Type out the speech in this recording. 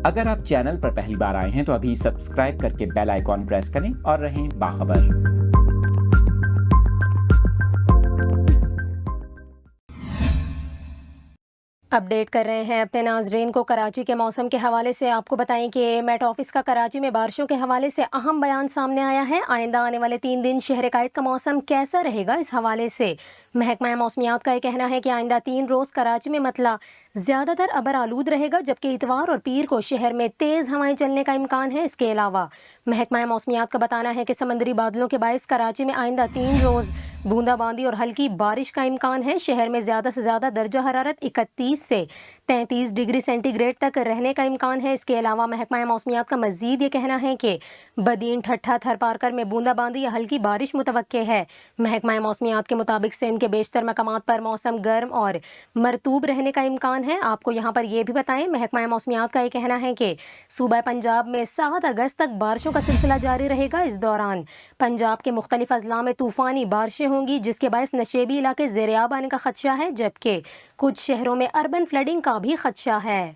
اگر آپ چینل پر پہلی بار آئے ہیں تو ابھی سبسکرائب کر کے بیل آئیکن پریس کریں اور رہیں باخبر۔ اپڈیٹ کر رہے ہیں اپنے ناظرین کو کراچی کے موسم کے حوالے سے۔ آپ کو بتائیں کہ میٹ آفس کا کراچی میں بارشوں کے حوالے سے اہم بیان سامنے آیا ہے۔ آئندہ آنے والے 3 دن شہر قائد کا موسم کیسا رہے گا، اس حوالے سے محکمہ موسمیات کا یہ کہنا ہے کہ آئندہ 3 روز کراچی میں مطلع زیادہ تر ابر آلود رہے گا، جبکہ اتوار اور پیر کو شہر میں تیز ہوائیں چلنے کا امکان ہے۔ اس کے علاوہ محکمہ موسمیات کا بتانا ہے کہ سمندری بادلوں کے باعث کراچی میں آئندہ 3 روز بوندا باندی اور ہلکی بارش کا امکان ہے۔ شہر میں زیادہ سے زیادہ درجہ حرارت 31 سے 33 ڈگری سینٹی گریڈ تک رہنے کا امکان ہے۔ اس کے علاوہ محکمہ موسمیات کا مزید یہ کہنا ہے کہ بدین، ٹھٹھہ، تھر پارکر میں بوندا باندی یا ہلکی بارش متوقع ہے۔ محکمہ موسمیات کے مطابق سندھ کے بیشتر مقامات پر موسم گرم اور مرطوب رہنے کا امکان ہے۔ آپ کو یہاں پر یہ بھی بتائیں، محکمہ موسمیات کا یہ کہنا ہے کہ صوبہ پنجاب میں 7 اگست تک بارشوں کا سلسلہ جاری رہے گا۔ اس دوران پنجاب کے مختلف اضلاع میں طوفانی بارشیں ہوں گی، جس کے باعث نشیبی علاقے زیر آب آنے کا خدشہ ہے، جبکہ کچھ شہروں میں اربن فلڈنگ کا بھی خدشہ ہے۔